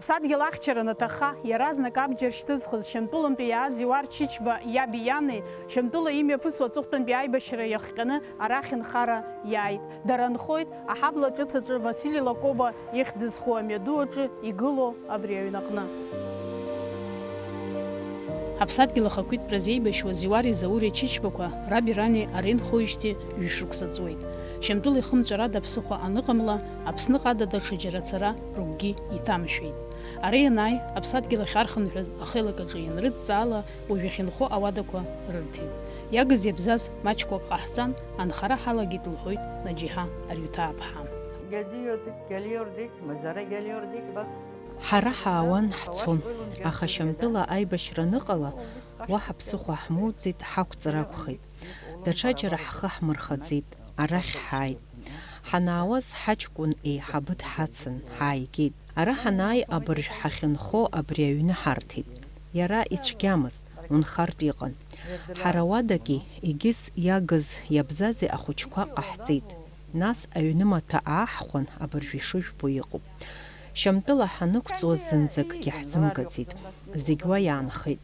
Аԥсадгьыл ахьчара наҭаха, иаразнак абџьар шьҭызхыз Шьамтәылантәи иааз Зиуар Чичба иаби иани, Шьамтәыла имҩаԥысуа аҵыхәтәантәи аибашьра иахҟьаны арахь инхара иааит. Дара нхоит аҳабла ҿыц аҿы Васили Лакоба ихьӡ зху амҩаду аҿы игылоу абри аҩнаҟны. Аԥсадгьыл ахақәиҭтәра зеибашьуа Зиуари Заури Чичбақәа раби рани аринхоижьҭеи ҩ-шықәса ҵуеит. Шьамтәыла ихымҵәарада аԥсыхәа аныҟамла, Аԥсныҟа даҽа џьара цара рыгәгьы иҭамшәеит. Ари ианааи, Аԥсадгьыл ахь архынҳәыз ахелакаҿы ианрыдҵаала, уажә иахьынхо ауадақәа рырҭеит. Иагыз иабзаз маҷқәак ҟаҳҵан, анхара ҳалагеит лҳәоит Наџьиҳа Арҩҭаа-ԥҳа. Ҳара ҳаауан ҳцон, аха Шьамтәыла аибашьра аныҟала, уаҳа ԥсыхәа ҳмоуӡеит, ҳақәҵыр акәхеит. Даҽаџьара ҳхы ҳмырхаӡеит, арахь ҳааит. Ҳанаауаз ҳаҷкәын еиҳабы дҳацын, ҳааигеит. Ара ҳанааи абыржә ҳахьынхо абри аҩны ҳарҭеит. Иара ицәгьамызт, унхартә иҟан. Ҳара ауадаки, егьыс иагыз иабзази ахәыҷқәа ҟаҳҵеит. Нас аҩны маҭәа ааҳхәан, абыржә ишыжәбо иҟоуп. Шьамтәыла ҳанықәҵуаз зынӡакгьы ҳзымгаӡеит. Зегь уа иаанхеит.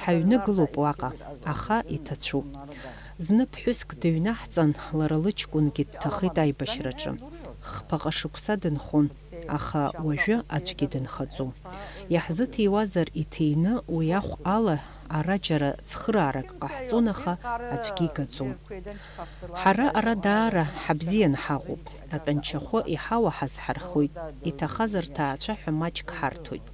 Ҳаҩны гылоуп уаҟа, аха иҭацәуп. Зны ԥҳәыск дыҩнаҳҵан, лара лыҷкәынгьы дҭахеит аибашьраҿы. Хԥаҟа шықәса дынхон, аха уажәы аӡәгьы дынхаӡом. Иаҳзыҭиуазар иҭины уи ахә ала ара џьара цхыраарак ҟаҳҵон, аха аӡәгьы игаӡом. Ҳара ара даара ҳабзиан ҳаҟоуп. Атәанчахәы иҳауаҳаз ҳархоит, иҭахазар ҭаацәаҳәа маҷк ҳарҭоит.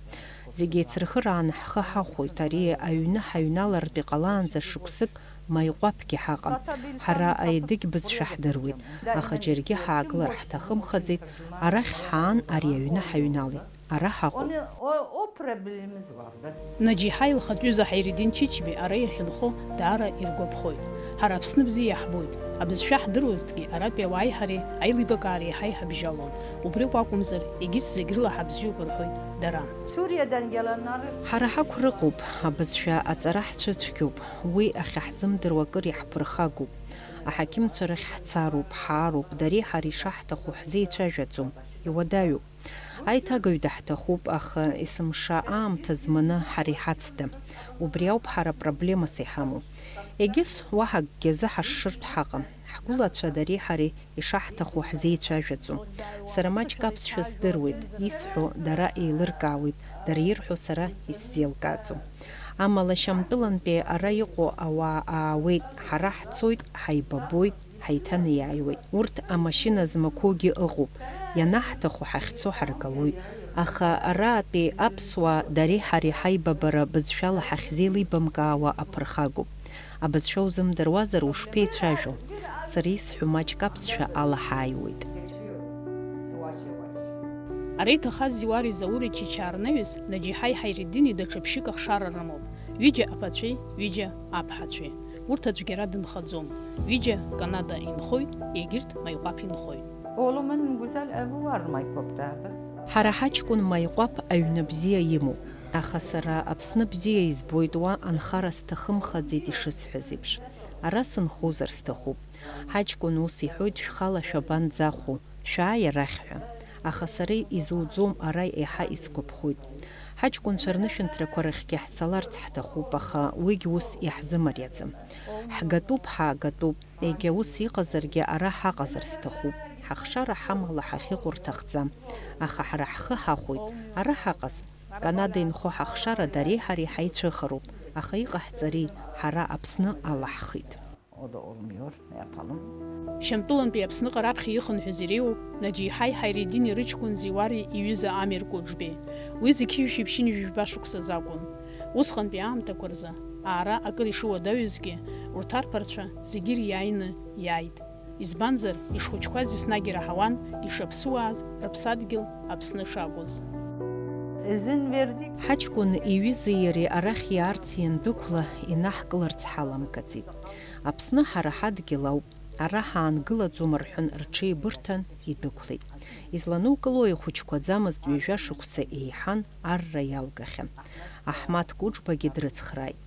Зегь еицырхырааны ҳхы ҳахәоит, ари аҩны ҳаҩналартә иҟалаанӡа шықәсык маиҟәаԥгьы ҳаҟам. Ҳара аедыгь бызшәа ҳдыруеит, аха џьаргьы ҳаагылар ҳҭахымхаӡеит, арахь ҳаан ари аҩны ҳаҩналеит. Ара ҳаҟоуп. Наџьиҳа илхатәҩыза Ҳаиридин Чичби ара иахьынхо даара иргәаԥхоит. Ҳара Аԥсны бзиа иаҳбоит. Абызшәа ҳдыруазҭгьы аратәи ауааи ҳареи аилибакаара еиҳа иҳабжьалон. Убриоуп акәымзар, егьыс зегь рыла ҳабзиоуп рҳәоит дара. Ҳара ҳақәрыҟоуп, абызшәа аҵара ҳцәыцәгьоуп. Уи ахьаҳзымдыруа акыр иаҳԥырхагоуп. Аҳақьымцәа рахь ҳцароуп, ҳаароуп, дареи ҳареи ишаҳҭаху ҳзеицәажәаӡом, иуадаҩуп. Аиҭагаҩ даҳҭахуп, аха есымша аамҭа зманы ҳара иҳацда. Убри ауп ҳара проблемас иҳамоу. Егьыс уаҳа акгьы азыҳашшыртә ҳаҟам. Ҳгәылацәа дареи ҳареи ишаҳҭаху ҳзеицәажәаӡом. Сара маҷк аԥсшәа здыруеит, исҳәо дара еилыркаауеит, дара ирҳәо сара исзеилкааӡом. Амала Шьамтәылантәи ара иҟоу ауаа аауеит, ҳара ҳцоит, ҳаибабоит, ҳаиҭанеиааиуеит. Урҭ амашьына змақәоугьы ыҟоуп. Ианаҳҭаху ҳахьцо ҳаргалоит. Аха араатәи аԥсуаа дареи ҳареи ҳаибабара бызшәала ҳахьзеилибамкаауа аԥырхагоуп. Абызшәа узымдыруазар ушԥеицәажәо? Сара исҳәо маҷк аԥсшәа ала ҳааиуеит. Ара иҭахаз Зиуари Заури Чичаарнаҩыс Наџьиҳаи Ҳаиридини даҽа ԥшьык ахшара рымоуп. Ҩыџьа аԥацәеи, ҩыџьа аԥҳацәеи. Урҭ аӡәгьара дынхаӡом. Ҩыџьа Канада инхоит, егьырҭ Маиҟәаԥ инхоит. Ҳара ҳаҷкәын Маиҟәаԥ аҩны бзиа имоуп. Аха сара Аԥсны бзиа избоит, уа анхара сҭахымхаӡеит ишысҳәаз еиԥш. Ара сынхозар сҭахуп. Ҳаҷкәын ус иҳәоит, шәхала шәабанӡаху, шәааи арахь ҳәа. Аха сара изуӡом, ара еиҳа исгәаԥхоит. Ҳаҷкәынцәа рнышәынҭрақәа рахьгьы ҳцаларц ҳҭахуп, аха уигь ус иаҳзымариаӡам. Ҳгатәуп, ҳаагатәуп, егьа ус иҟазаргьы ара ҳаҟазар сҭахуп. Ҳахшара ҳамала ҳахьыҟоу рҭахӡам, аха ҳара ҳхы ҳахәоит, ара ҳаҟаз. Канада инхо ҳахшара дареи ҳареи ҳаицәыхароуп, аха иҟаҳҵари, ҳара Аԥсны алаҳхит. Шьамтәылантәи Аԥсныҟа раԥхьа ихынҳәыз иреиуоуп Наџьиҳаи Ҳаиридини рыҷкәын Зиуари иҩыза Амир Кәыџбеи. Уи зегь ҩышәиԥшьын ҩажәба шықәсаз акәын. Усҟантәи аамҭақәа рзы аара акыр ишуадаҩызгьы, урҭ арԥарцәа зегь ириааины иааит. Избанзар, ишхәыҷқәаз еснагь ираҳауан ишаԥсуааз рыԥсадгьыл Аԥсны шакәыз. Ҳаҷкәын иҩызеи иареи арахь иаарц иандәықәла инаҳкыларц ҳаламгаӡеит. Аԥсны ҳара ҳадгьыл ауп, ара ҳаангылаӡом рҳәан рҽеибырҭан идәықәлеит. Изланукылои хәыҷқәаӡамызт, ҩажәа шықәса еиҳан арра иалгахьан. Аҳмаҭ Кәыџбагьы дрыцхрааит.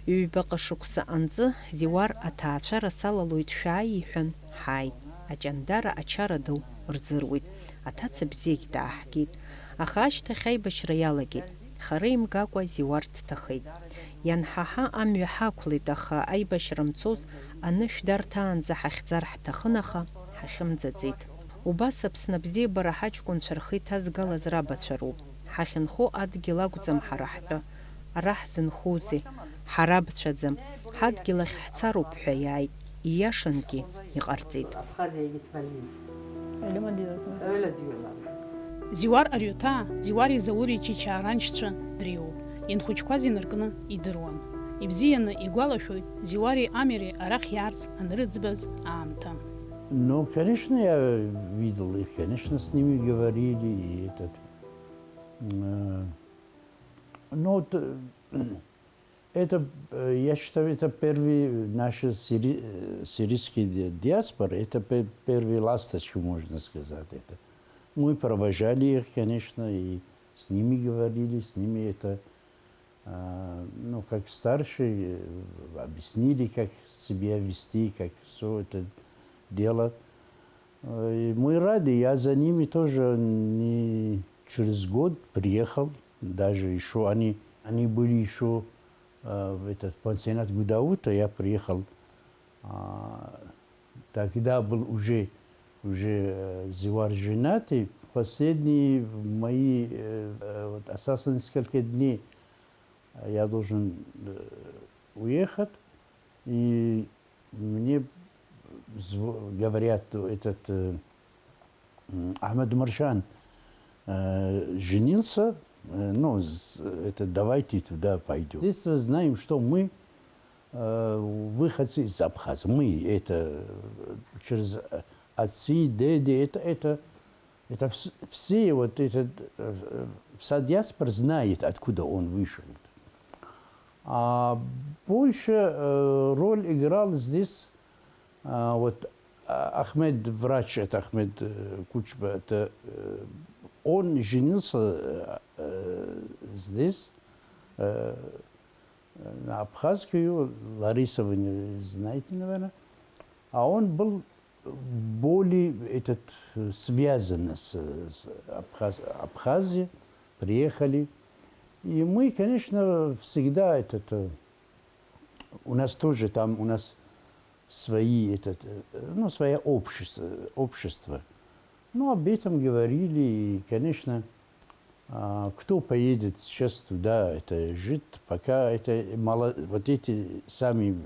Ҩбаҟа шықәса анҵы Зиуар аҭаацәара салалоит, шәааи иҳәан, ҳааит. Аҷандара ачара ду рзыруит. Аҭаца бзиагь дааҳгеит. Аха ашьҭахь аибашьра иалагеит. Хара имгакәа Зиуар дҭахеит. Ианҳаҳа амҩа ҳақәлеит, аха аибашьра мцоз анышә дарҭаанӡа ҳахьӡар ҳҭахын, аха ҳахьымӡаӡеит. Убас Аԥсны абзиабара ҳаҷкәынцәа рхы иҭазгалаз рабацәа роуп. Ҳахьынхо адгьыл акәӡам ҳара ҳтәы. Ара ҳзынхоузеи? Ҳарабцәаӡам. Ҳадгьыл ахь ҳцароуп ҳәа иааит. Ииашангьы иҟарҵеит. Зиуар ариоҭаа, Зиуари Заури Чича араншьцәа дреиуоуп. Инхәыҷқәаз инаркны идыруан. Ибзианы игәалашәоит Зиуари Амири арахь иаарц анрыӡбаз аамҭа. Ну, конечно, я видел их, конечно, с ними говорили. И этот, но это, я считаю, это первые наши сирийские диаспоры, это первые ласточки, можно сказать. Это. Мы провожали их, конечно, и с ними говорили, с ними это, ну, как старшие, объяснили, как себя вести, как все это делать. И мы рады, я за ними тоже не через год приехал, даже еще они были еще в этот пансионат Гудаута, я приехал, тогда был уже Зиуар женатый. Последние мои, вот, осталось несколько дней, я должен уехать, и мне говорят, этот Ахмед Маршан женился, ну, это давайте туда пойдем. Здесь знаем, что мы выходцы из Абхазии. Мы это через отцы, деды, это все, вот этот, вся диаспора знает, откуда он вышел. А больше роль играл здесь вот Ахмед, врач, это Ахмед Кучба, это он женился здесь, на Абхазскую, Лариса, вы не знаете, наверное, а он был более связан с Абхазией, приехали. И мы, конечно, всегда у нас тоже там, у нас свои, ну, свое общество. Ну, об этом говорили, и, конечно, кто поедет сейчас туда, это жить, пока это вот эти сами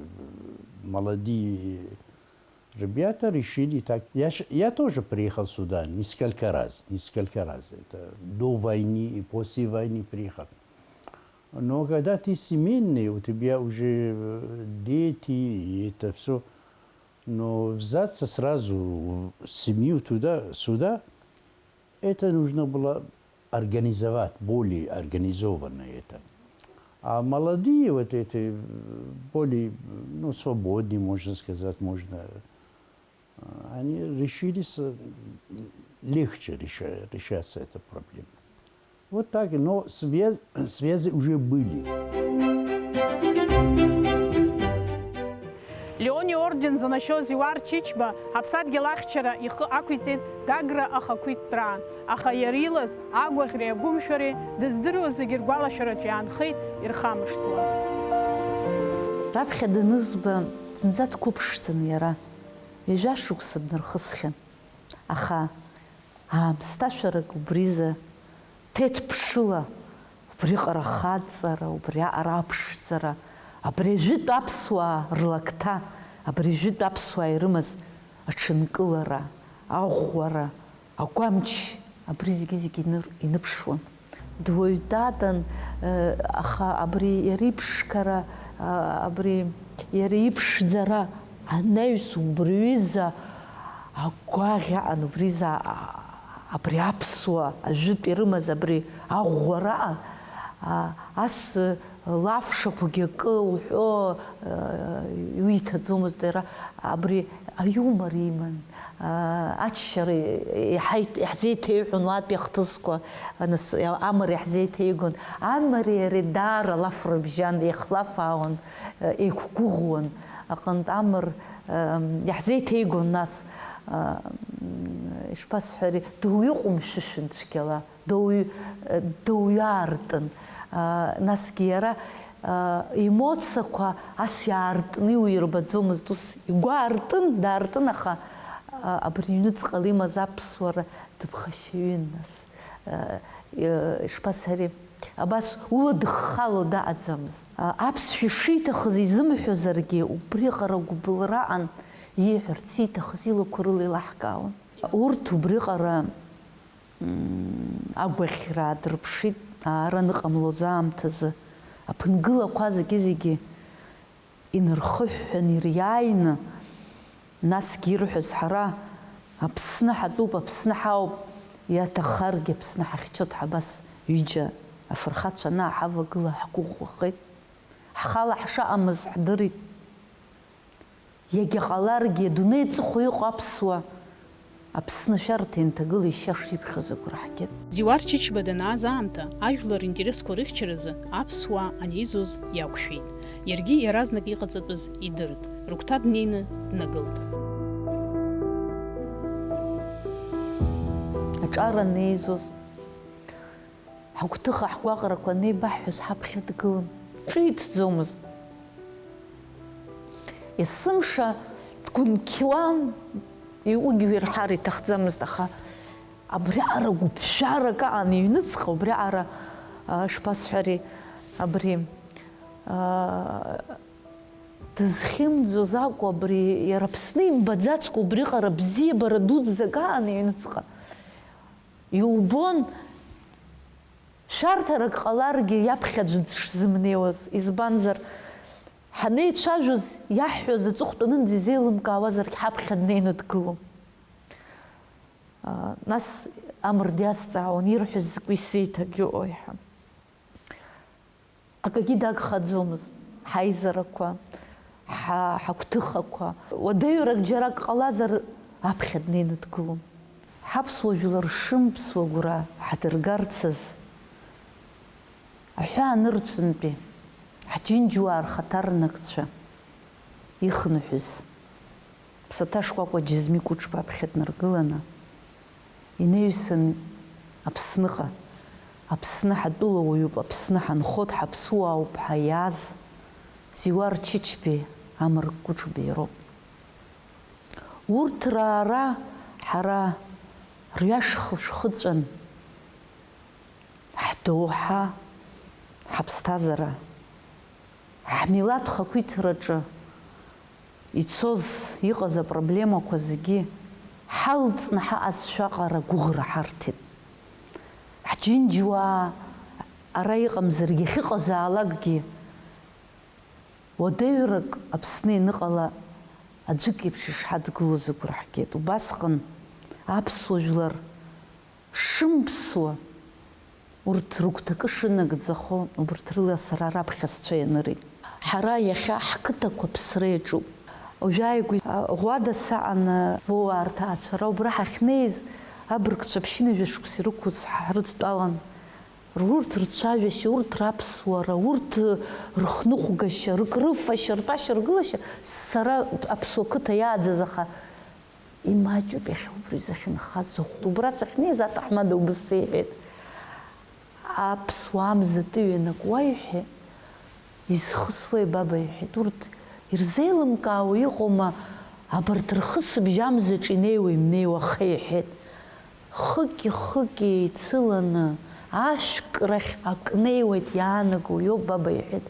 молодые ребята решили так. Я тоже приехал сюда несколько раз. Это до войны и после войны приехал. Но когда ты семейный, у тебя уже дети, и это все, но взяться сразу семью сюда, это нужно было организовать, более организованно это. А молодые вот эти, более, ну, свободные, можно сказать, они решились легче решаться эта проблема. Вот так, но связи уже были. Леони орден занашьо Зиуар Чичба аԥсадгьыл ахьчара ихы ақәиҵеит Гагра ахақәиҭтәраан, аха иара илаз агәаӷьреи агәымшәареи дыздыруаз зегьы ргәалашәараҿы иаанхеит ирхамышҭуа. Раԥхьа данызба зынӡа дқәыԥшӡан иара, ҩажәа шықәса днархысхьан, аха аамсҭашәарак убриза ҭеҭ-ԥшыла, убриҟара хаҵара, убри аҟара аԥшӡара, абри ажәытә аԥсуаа рлакҭа, абри ажәытә аԥсуаа ирымаз аҽынкылара, аӷәӷәара, агәамч, абри зегьы иныԥшуан. Дуаҩ даадан, аха абри иара иԥшқара, абри иара иԥшӡара анаҩс убриҩыза агәаӷь аҟан, убриза абри аԥсуаа ажәытә ирымаз абри аӷәӷәара, ас лафшақәагьы акы уҳәо иуиҭаӡомызт иара, абри аиумор иман, аччара иаҳзеиҭеиҳәон уатәи ахҭысқәа, амыр иаҳзеиҭеигон, амари иареи даара лаф рыбжьан, еихлафаауан, еиқәгәыӷуан, аҟнытә амыр иаҳзеиҭеигон нас ишԥасҳәари, дуаҩыҟәымшәышәын цәгьала, дуаҩаартын, насгьы иара емоциақәа ас иаартны иуирбаӡомызт, ус игәы аартын, даартын, аха абри аҩныҵҟала имаз аԥсуара дыԥхашьаҩын нас. Ишԥасҳәари, абас уладыххало даҟаӡамызт. Аԥсшәа ишиҭахыз изымҳәозаргьы, убриҟара гәыбылраан ииҳәарц ииҭахыз илақәа рыла илаҳкаауан. Урҭ убриҟара агәаӷьра дырԥшит, ааран ыҟамлоз аамҭазы. Аԥынгылақәа зегьы инырхыҳәҳәан ириааины, насгьы ирҳәоз ҳара Аԥсны ҳатәуп, Аԥсны ҳауп, иаҭаххаргьы Аԥсны ҳахьчоит, ҳабас ҩыџьа афырхацәа ҳавагыла ҳгәыӷуахеит. Ҳхала ҳшаҟамыз ҳдырит. Иагьа ҟаларгьы адунеи аҵыхәа иҟоу аԥсуа Аԥсны шәарҭа инҭагыла ишьа шиԥхьоз агәра ҳгеит. Зиуар Чичба данааз аамҭа ажәлар интересқәа рыхьчаразы аԥсуаа анеизоз иақәшәеит. Иаргьы иаразнак иҟаҵатәыз идырт. Рыгәҭа днеины днагылт. Аҿара неизоз, ҳагәҭыха ҳгәаҟрақәа неибаҳҳәоз ҳаԥхьа дгылан, ҿиҭӡомызт. Есымша дгәынқьуан, уигьы ирҳар иҭахӡамызт, аха абриаҟара гәыԥжәарак аҟан иҩныҵҟа, убриаҟара ишԥасҳәари, абри дызхьымӡоз акәу, абри иара Аԥсны имбаӡацкәа убриаҟара бзиабара дуӡӡак аҟан иҩныҵҟа. Иубон шәарҭарак ҟаларгьы иаԥхьа аӡәы дшзымнеиуаз, избанзар ҳанеицәажәоз иаҳҳәоз аҵыхәтәанынӡа изеилымкаауазаргь ҳаԥхьа днеины дгылон. Нас амр диазҵаауан, ирҳәоз закәи сеиҭагьыҟои ҳәа. Акагьы дагхаӡомызт, ҳаизарақәа, ҳагәҭыхақәа. Уадаҩрак џьарак ҟалазар аԥхьа днеины дгылон. Ҳаԥсуа жәлар шымԥсуа гәра ҳдыргарцаз аҳәаанырцәынтәи ҳџьынџьуаа рхаҭарнакцәа ихынҳәыз ԥсаҭа шкәакәа Џьазми Кәыҿба аԥхьа днаргыланы инеиҩсын Аԥсныҟа. Аԥсны ҳатәыла уаҩуп, Аԥсны ҳанхоит, ҳаԥсуаауп ҳәа иааз Зиуар Чичбеи Амр Кәыҿбеи роуп. Урҭ раара ҳара рҩашхыҵәан ҳдоуҳа, ҳаԥсҭазаара, ҳмилаҭ хақәиҭраҿы ицоз иҟаз апроблемақәа зегьы ҳалҵны ҳаҟазшәа аҟара гәыӷра ҳарҭеит. Ҳџьынџьуаа ара иҟамзаргьы ахьыҟазаалакгьы уадаҩрак Аԥсны ианыҟала аӡәык еиԥш ишҳадгылоз агәра ҳгеит. Убасҟан аԥсуа жәлар шымԥсуа, урҭ рыгәҭакы шынагӡахо, убарҭ рыла сара раԥхьа сцәа ианырит. Ҳара иахьа ҳқыҭақәа ԥсра иаҿуп. Ожәааигәа ӷәада саҟан воуаа рҭаацәара убра ҳахьнеиз абыргцәа ԥшьынажәа шықәса ирықәыз ҳрыдтәалан. Урҭ рцәажәашьа, урҭ раԥсуара, урҭ рыхныҟәгашьа, рыфашьа, ртәашьа, ргылашьа сара аԥсуа қыҭа иааӡаз, аха имаҷуп иахьа убри захьынхаз. Убра сахьнеиз аҭаҳмада убыс сеиҳәеит. Аԥсуа амзатәы ианакуа иҳәеит, изхысуа ибаба иҳәеит. Урҭ ирзеилымкаауа иҟоума абарҭ рхысыбжь амзаҿы инеиуа имнеиуа аха иҳәеит. Хыки еицыланы ашәк рахь акнеиуеит иаанагоу иоуп баба иҳәеит.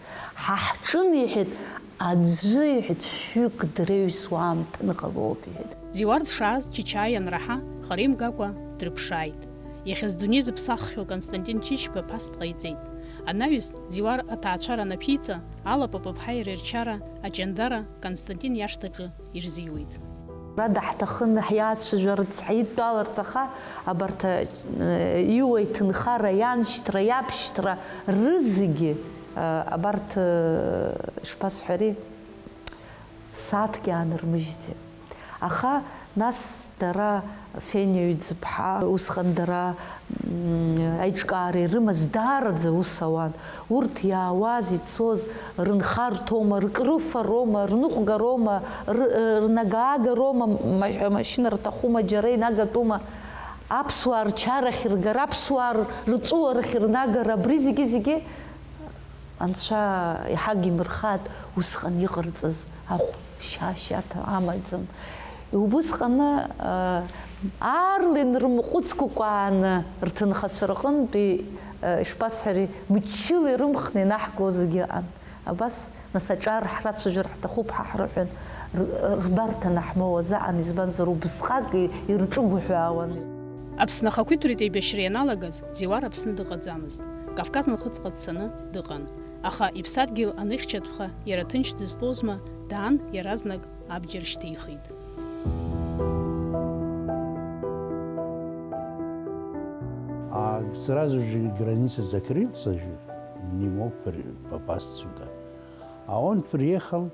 Ҳаҳҿын иҳәеит, аӡәы иҳәеит шәҩык дреҩсуа аамҭа ныҟалоуп иҳәеит. Зиуар дшааз Чичаа ианраҳа харимгакәа дрыԥшааит. Иахьаз дунеи зыԥсаххьоу Константин Чичба ԥас дҟаиҵеит. Анаҩс Зиуар аҭаацәара наԥиҵа, алапа-пыԥҳа ирчара аҷандара Константин иашҭаҿы ирзиуит. Рада ҳҭахын ҳиацәажәарц, ҳидтәаларц, аха абарҭ иуа иҭынхара, ианшьҭра, иаԥшьҭра рызегьы абарҭ ишԥасҳәари сааҭк иаанырмыжьӡеит. Аха Нас дара Фениа иӡыԥҳа, усҟан дара аиҿкаара ирымаз даараӡа ус ауан. Урҭ иаауаз, ицоз рынхарҭоума, ркрыфароума, рныҟәгароума, рнагаагароума, машьына рҭахума, џьара инагатәума, аԥсуаа рчарахь иргара, аԥсуаа рҵәыуарахь ирнагара, абри зегьы анцәа иҳаг имырхааит усҟан иҟарҵаз ахә шьаашьаҭа амаӡам. Убысҟан аарлен рымҟәыҵкәкәааны рҭынхацәа рҟынтә ишԥасҳәари, мчыла ирымхны инаҳго зегьы аҟан. Абас нас аҿар ҳрацәажәар ҳҭахуп ҳа ҳрыҳәан рбарҭа наҳмоуаз аҟан, избанзар убысҟак ирҿыгәҳәаауан. Аԥсны ахақәиҭтәратә еибашьра ианалагаз Зиуар Аԥсны дыҟаӡамызт. Кавказ Нахыҵҟа дцаны дыҟан. Аха иԥсадгьыл аныхьчатәха иара ҭынч дызтәозма, даан иаразнак абџьар шьҭихит. А сразу же граница закрылся, не мог попасть сюда. А он приехал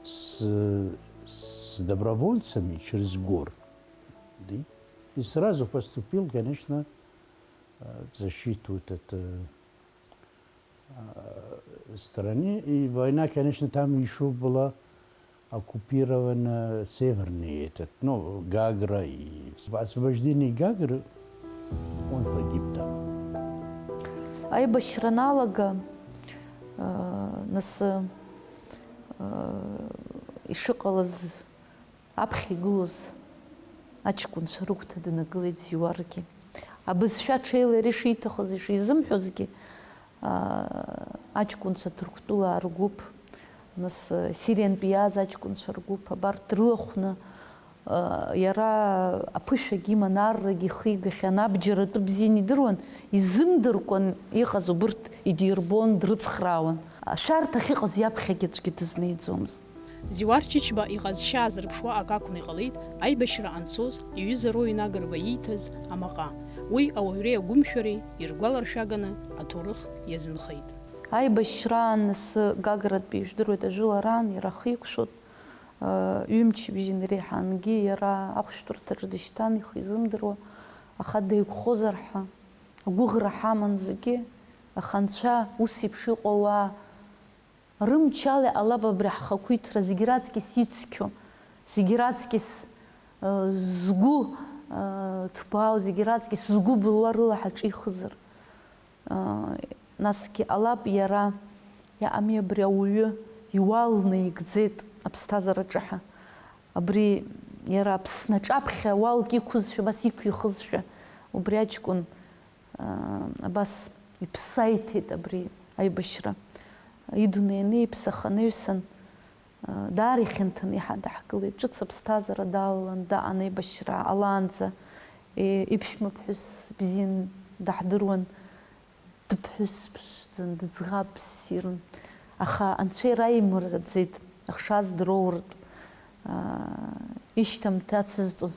с добровольцами через гор. Да? И сразу поступил, конечно, в защиту страны. И война, конечно, там еще была оккупирована северный, Гагра. И в освобождении Гагры он погиб там. Аибашьра налага, нас ишыҟалаз аԥхьа игылоз аҷкәынцәа рыгәҭа днагылеит Зиуаргьы. Абызшәа ҽеила иара ишиҭахыз, ишизымҳәозгьы аҷкәынцәа Ҭырқәтәылаа ргәыԥ, нас Сириантә иааз аҷкәынцәа ргәыԥ, абарҭ дрылахәны иара аԥышәагьы иман, аррагьы ихигахьан, абџьаратәы бзианы идыруан, изымдыркәан иҟаз убырҭ идирбон, дрыцхраауан. Ашәарҭахь иҟаз иаԥхьагьы аӡәгьы дызнеиӡомызт. Зиуар Чичба иҟазшьа азырԥшуа ак акәны иҟалеит аибашьра анцоз иҩыза Роин Агрба ииҭаз амаҟа. Уи ауаҩреи агәымшәареи иргәаларшәаганы аҭоурых иазынхеит. Аибашьраан нас Гагратәи ижәдыруеит ажәылараан иара ахы ҩымчбжьы реиҳангьы иара ахәшәтәырҭаҿы дышьҭан, ихы изымдыруа, аха деиқәхозар ҳәа агәыӷра ҳаман зегьы, аха анцәа ус еиԥш иҟоу ауаа рымчала иҟалап абри ҳхақәиҭра, зегьы раҵкьыс ицқьо, зегьы раҵкьыс згәы ҭбаау, зегьы раҵкьыс згәы былуа рыла ҳаҿихызар. Насгьы ҟалап иара иаҟами абри ауаҩы иуалны игӡеит аԥсҭазаара ҿаҳа. Абри иара Аԥсны аҿаԥхьа уалк иқәызшәа, абас иқәихызшәа, убри аҷкәын абас иԥсы аиҭеит абри аибашьра. Идунеины иԥсаханыҩсан даара ихьанҭаны даҳгылеит. Ҿыц аԥсҭазаара далалан даҟан аибашьра алаанӡа. Иԥшәмаԥҳәыс бзиан даҳдыруан, дыԥҳәыс ԥшӡан, дыӡӷаб ссирын. Аха анцәа ираимырӡеит ахшаз дроуртә. Ишьҭамҭа ацызҵоз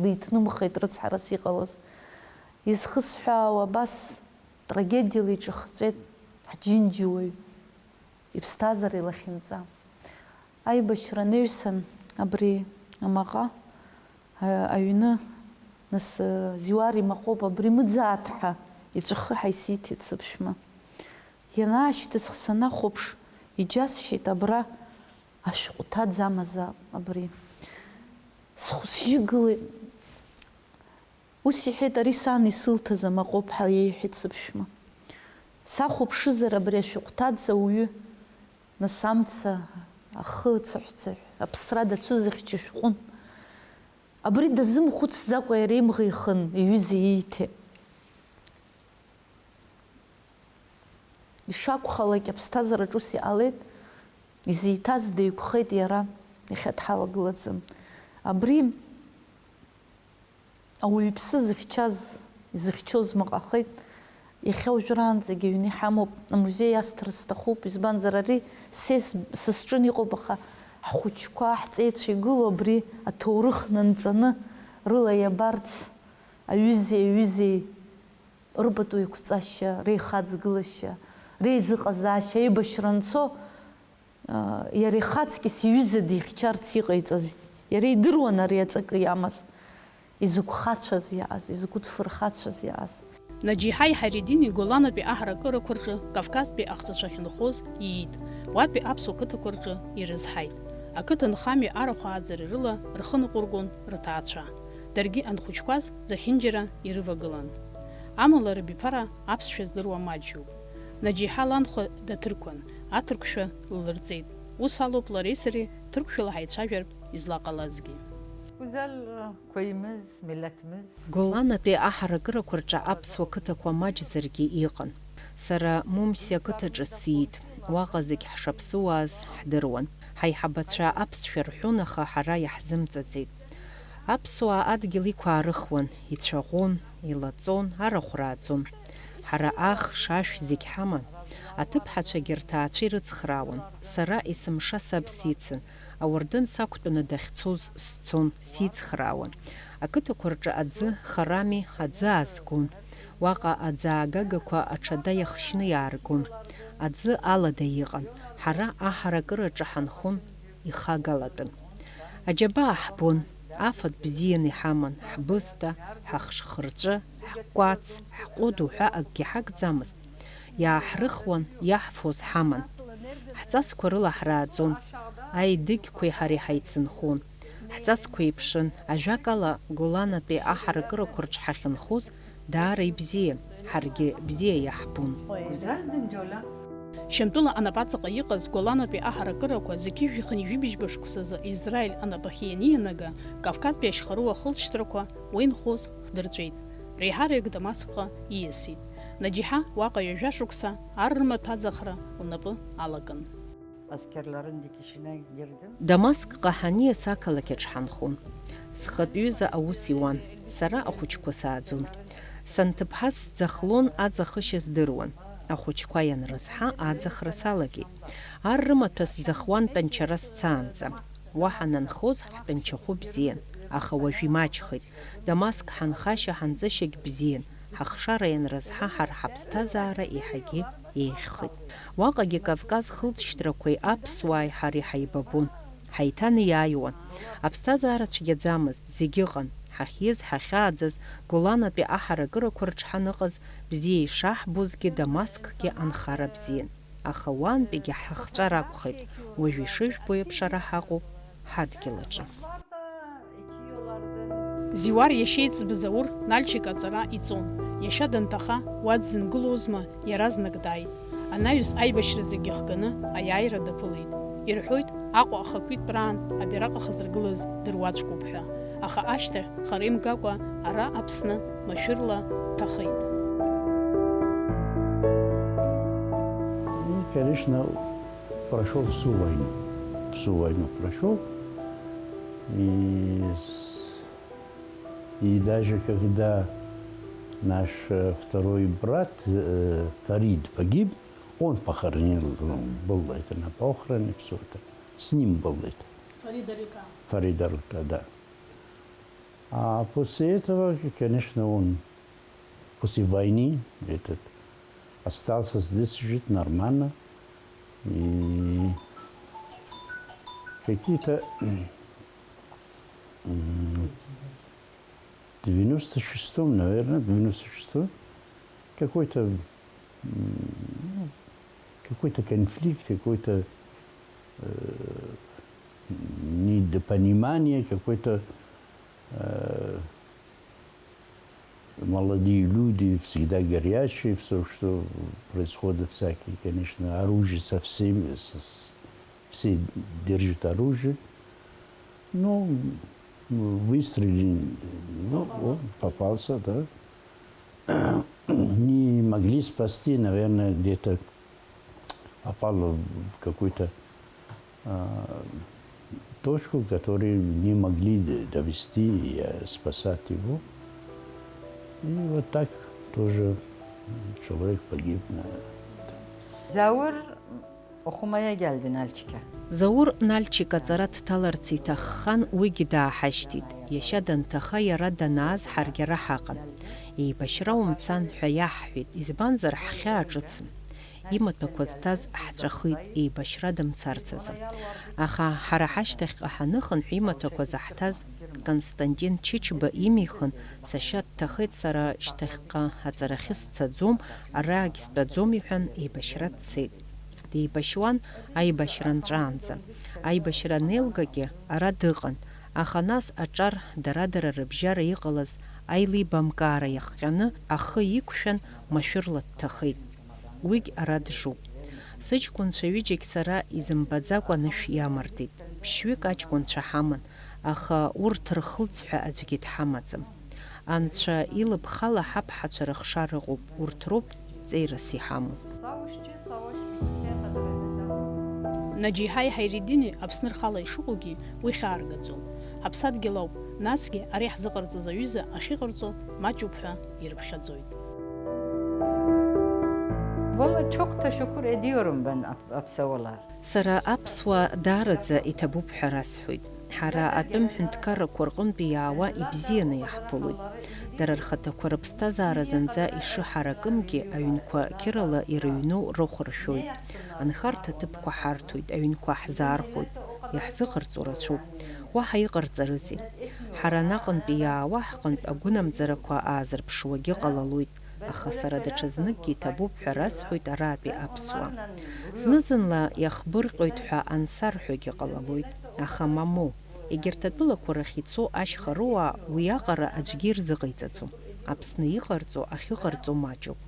диҭнымхеит рыцҳарас иҟалаз. Изхысҳәаауа абас трагедиала иҿахҵәеит ҳџьынџьуаҩ иԥсҭазаара илахьынҵа. Аибашьра анаҩсан абри амаҟа аҩны нас Зиуар имаҟоуп, абри мыӡааҭҳәа иҵәахы ҳаисиҭеит сыԥшәма. Ианаашьҭысх санахәаԥш иџьасшьеит абра ашәҟәҭа ӡамазаап абри. Схәсжьы гылеит. Ус иҳәеит, ари сан исылҭаз амаҟоуп ҳәа иеиҳәеит сыԥшәма. Сахәаԥшызар абри ашәҟәҭаӡа ауаҩы нас амца ахы цаҳә-цаҳә аԥсра дацәызыхьчо шәҟәын. Абри дазымхәыцӡакәа иара имӷа ихын иҩыза ииҭеит. Ишакәхалак аԥсҭазаараҿ ус иҟалеит, изиҭаз деиқәхеит иара, иахьа дҳалагылаӡам. Абри ауаҩ иԥсы зыхьчаз, изыхьчоз маҟахеит, иахьа уажәраанӡагьы аҩны иҳамоуп, амузеи асҭара сҭахуп, избанзар ари сысҿын иҟоуп, аха ҳхәыҷқәа, ҳҵеицәа игылоу абри аҭоурых нанҵаны рыла иабарц аҩызеи рыбатәу еиқәҵашьа, реихаҵгылашьа, реизыҟазаашьа, аибашьра анцо иара ихаҵкьыс иҩыза дихьчарц иҟаиҵаз Иара идыруан ари аҵакы иамаз, изықәхацәаз иааз, изықәдфырхацәаз иааз. Наџьиҳаи Ҳайредини Голанатәи аҳаракырақәа рҿы Кавказтәи аӷҵәацәа ахьынхоз иит. Уатәи аԥсуа қыҭақәа рҿы ирызҳаит. Ақыҭанхамҩа арахә ааӡара рыла рхы ныҟәыргон рҭаацәа. Даргьы анхәыҷқәаз зехьынџьара ирывагылан. Амала рыбиԥара аԥсшәа здыруа маҷҩуп. Наџьиҳа ланхәа даҭырқәан, аҭырқәшәа ллырҵеит. Ус алоуп лареи сареи ҭырқәшәала ҳаицәажәартә излаҟалазгьы. Голанатәи аҳаракырақәа рҿы аԥсуа қыҭақәа маҷӡаргьы иҟан. Сара Мумсиа ақыҭаҿы сиит. Уаҟа зегь ҳшаԥсуааз ҳдыруан. Ҳаиҳабацәа аԥсшәа рҳәон, аха ҳара иаҳзымҵаӡеит. Аԥсуаа адгьыл иқәаарыхуан, ицәаӷәон, илаҵон, арахә рааӡон. Ҳара ах, шашә зегь ҳаман. Аҭыԥҳацәагьы рҭаацәа ирыцхраауан. Сара есымша саб сицын. Ауардын сақәтәаны дахьцоз сцон, сицхраауан. Ақыҭақәа рҿы аӡы харами, аӡы аазгон. Уаҟа аӡаагагақәа аҽада иахшьны иааргон. Аӡы алада иҟан. Ҳара аҳаракыраҿы ҳанхон, ихагалатәын. Аџьабаа ҳбон, афатә бзианы иҳаман, ҳбысҭа, ҳахшхырҵәы, ҳкәац, ҳҟәыду ҳәа акгьы ҳагӡамызт. Иааҳрыхуан, иаҳфоз ҳаман. Ҳҵасқәа рыла ҳрааӡон. Аедыгьқәеи ҳареи ҳаицынхон. Ҳҵасқәа еиԥшын. Ажәакала, Голанатәи аҳаракырақәа рҿы ҳахьынхоз даара ибзиан. Ҳаргьы бзиа иаҳбон. Шьамтәыла анапаҵаҟа иҟаз Голанатәи аҳаракырақәа зегьы жәихын-ижәибжьба шықәсазы Израиль анапахьы ианианага, Кавказтәи ашьхаруа ахылҵшьҭрақәа уа инхоз хдырҵәеит. Реиҳараҩык Дамасққа ииасит. Наџьиҳа уаҟа ҩажәа шықәса ар рымаҭәаӡахра лнапы алакын. Дамасққа ҳаниас ақалақь ҳанхон. Схатә ҩыза аус иуан. Сара ахәыҷқәа сааӡон. Санҭыԥҳа сӡахлон, аӡахышьа здыруан. Ахәыҷқәа ианрызҳа, аӡахра салагеит. Ар рымаҭәа сӡахуан тәанчара сцаанӡа. Уаҳа нанхоз ҳтәанчахәы бзиан, аха уажә имаҷхеит. Дамаск ҳанхашьа ҳанҵышьагь бзиан. Ҳахшара ианрызҳа, ҳара ҳаԥсҭазаара еиҳагьы еиӷьхеит. Уаҟагьы Кавказ хылҵшьҭрақәеи аԥсуааи ҳареи ҳаибабон. Ҳаиҭанеиааиуан. Аԥсҭазаара цәгьаӡамызт, зегь ыҟан. Ҳахьиз, ҳахьааӡаз, Голанатәи аҳаракырақәа рҿы ҳаныҟаз, бзиа ишаҳбозгьы Дамаскгьы анхара бзиан. Аха уантәигьы ҳахҵәар акәхеит. Уажәы ишыжәбо еиԥш ара ҳаҟоуп ҳадгьыл аҿы. Зиуар иашьеиҵбы Заур Нальчик аҵара иҵон. Иашьа данҭаха уа дзынгылозма, иаразнак дааит. Анаҩс аибашьра зегьы хганы аиааира даԥылеит. Ирҳәоит, Аҟәа ахақәиҭтәраан абираҟ ахазыргылаз дыруаӡәкуп ҳәа. Аха ашьҭахь хара имгакәа ара Аԥсны машәырла дҭахеит. Конечно, прошел всю войну. Всю войну прошел. И даже когда наш второй брат Фарид погиб, он похоронил, был это на похороне, все это. С ним был это. Фарида Рыка, да. А после этого, конечно, он после войны остался здесь жить нормально. И какие-то 96-м, наверное, 96-м, какой-то конфликт, какой-то недопонимание, какой-то молодые люди, всегда горячие, все, что происходит, всякие, конечно, оружие со всеми, все держат оружие. Ну, выстрелили, ну, он попался, да. Не могли спасти, наверное, где-то попал в какую-то точку, которую не могли довести и спасать его. И вот так тоже человек погиб. Заур Охумая geldi Nalchik'a. Заур Нальчик аҵара дҭаларц иҭаххан, уигьы дааҳашьҭит. Иашьа данҭаха иара данааз ҳаргьы ара ҳаҟан. Еибашьра умцан ҳәа иаҳҳәеит, избанзар ҳхьаа ҿыцын. имаҭәақәа зҭаз ҳҵәахит еибашьра дымцарц азы. Аха ҳара ҳашьҭахьҟа ҳаныхынҳә имаҭәақәа заҳҭаз Константин Чичба имихын, сашьа дҭахеит сара шьҭахьҟа аҵарахьы сцаӡом, араагьы стәаӡом иҳәан еибашьра дцеит. Деибашьуан аибашьра нҵәаанӡа. Аибашьра анеилгагьы ара дыҟан, аха нас аҿар дара-дара рыбжьара иҟалаз аилибамкаара иахҟьаны ахы иқәшәан машәырла дҭахеит. Уигь ара джуп. Сыҷкәынцәа ҩыџьагь сара изымбаӡакәа анышә иамардеит. Ԥшьҩык аҷкәынцәа ҳаман, аха урҭ рхылҵҳәа аӡәгьы дҳамаӡам. Анцәа илыԥхала ҳаԥҳацәа рыхшара ыҟоуп, урҭ роуп ҵеирас иҳамоу. Наџьиҳаи Ҳаириддини Аԥсны рхала ишыҟоугьы уи хьааргаӡом. Ҳаԥсадгьыл ауп, насгьы ари ҳзыҟарҵаз аҩыза ахьыҟарҵо маҷуп ҳәа ирыԥхьаӡоит. Vallahi çok teşekkür ediyorum ben Apsavalar. Сара аԥсуаа даараӡа иҭабуп ҳәа расҳәоит. Ҳара атәым ҳәынҭқаррақәа рҟынтәи иаауа ибзианы иаҳԥылоит. Дара рхаҭақәа рыԥсҭазаара зынӡа ишыҳаракымгьы аҩнқәа қьырала ирыҩноу рыхәаршәоит. Анхарҭа ҭыԥқәа ҳарҭоит, аҩнқәа ҳзаархәоит, иаҳзыҟарҵо рацәоуп. Уаҳа иҟарҵарызеи? Ҳара анаҟынтәи иаауа ҳҟынтә агәынамӡарақәа аазырԥшуагьы ҟалалоит. Аха сара даҽазныкгьы иҭабуп ҳәа расҳәоит аратәи аԥсуаа. Зны-зынла иахбырҟьоит ҳәа ансарҳәогьы ҟалалоит. Аха мамоу, егьырҭ атәылақәа рахь ицо ашьхаруаа уиаҟара аӡәгьы ирзыҟаиҵаӡом. Аԥсны иҟарҵо ахьыҟарҵо маҷуп.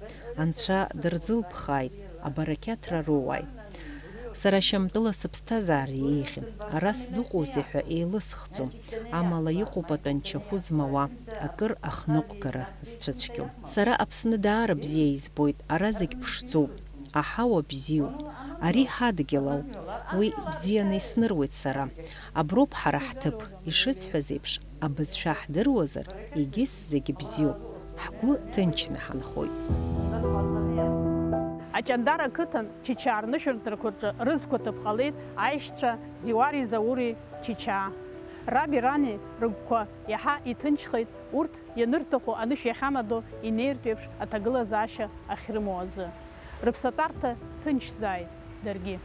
Анцәа дырзылԥхааит, абарақьаҭра роуааит. Сара Шьамтәыла сыԥсҭазаара еиӷьын, ара сзыҟоузеи ҳәа еилысхӡом, амала иҟоуп атәанчахәы змауа, акыр ахныҟәгара зцәыцәгьоу. Сара Аԥсны даара бзиа избоит, ара зегь ԥшӡоуп, аҳауа бзиоуп, ари ҳадгьыл ауп, уи бзианы исныруеит сара. Аброуп ҳара ҳҭыԥ, ишысҳәаз еиԥш, абызшәа ҳдыруазар, егьыс зегь бзиоуп, ҳгәы ҭынчны ҳанхоит. Аҷандар ақыҭан Чичаа рнышәынҭрақәа рҿы рызқәа ҭыԥҟалеит аишьцәа Зиуари Заури Чичаа. Раби рани рыгәқәа иаҳа иҭынчхеит, урҭ ианырҭаху анышә иахьамадо инеиртә еиԥш аҭагылазаашьа ахьрымоу азы. Рыԥсатәарҭа ҭынчзааит даргьы.